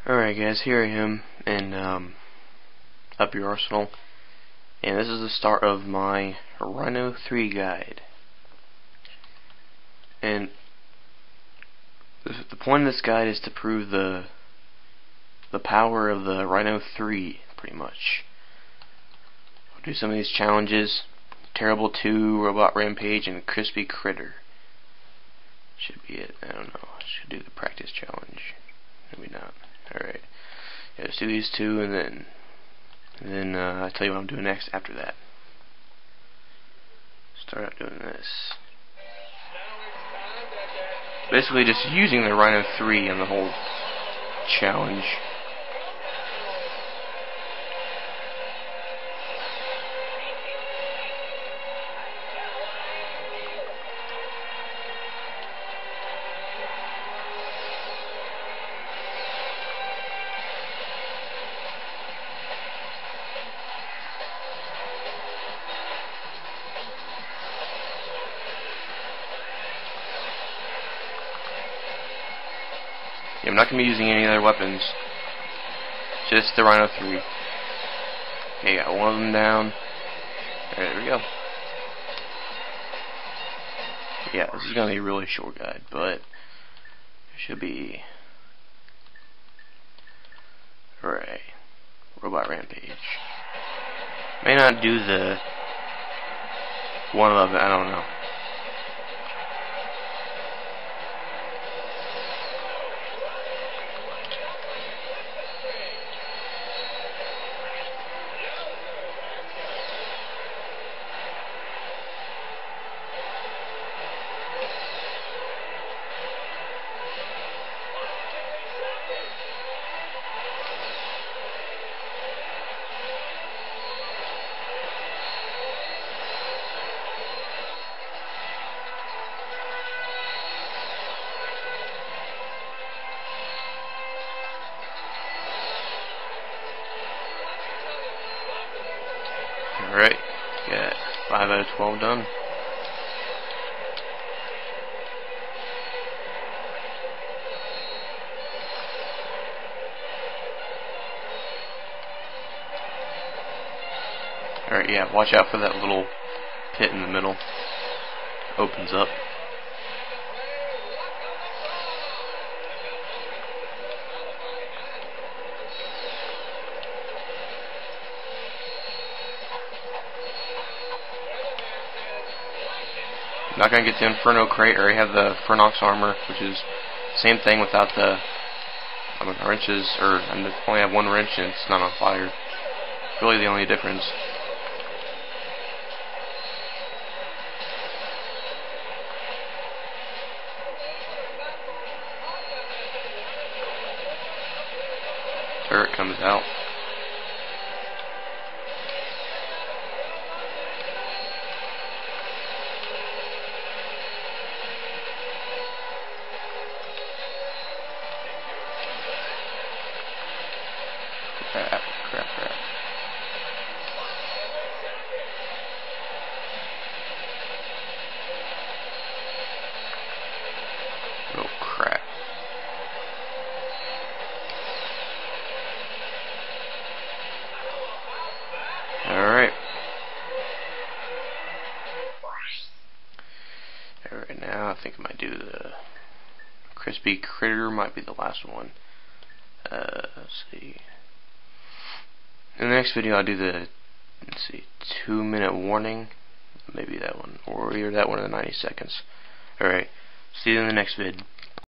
Alright guys, here I am in Up Your Arsenal, and this is the start of my RY3NO guide. And the point of this guide is to prove the power of the RY3NO 3, pretty much. I'll do some of these challenges: Terrible 2, Robot Rampage, and Crispy Critter. Should be it. I don't know. I should do the practice challenge. Maybe not. Alright. Yeah, let's do these two, and then I'll tell you what I'm doing next after that. Start out doing this. Basically just using the RY3NO 3 on the whole challenge. I'm not going to be using any other weapons, just the RY3NO 3. Okay, got one of them down. Alright, there we go. Yeah, this is going to be a really short guide, but it should be... Alright, Robot Rampage. May not do the one of them, I don't know. Alright, got 5 out of 12 done. Alright, yeah, watch out for that little pit in the middle. Opens up. Not gonna get the Inferno crate, or I have the Fernox armor, which is same thing without the wrenches, or I only have one wrench and it's not on fire. Really the only difference. Turret comes out. Crap. Oh, crap. Alright. Alright, now I think I might do the Crispy Critter, might be the last one. Let's see. In the next video I'll do the, 2-minute warning. Maybe that one, or either that one or the 90 seconds. Alright, see you in the next vid.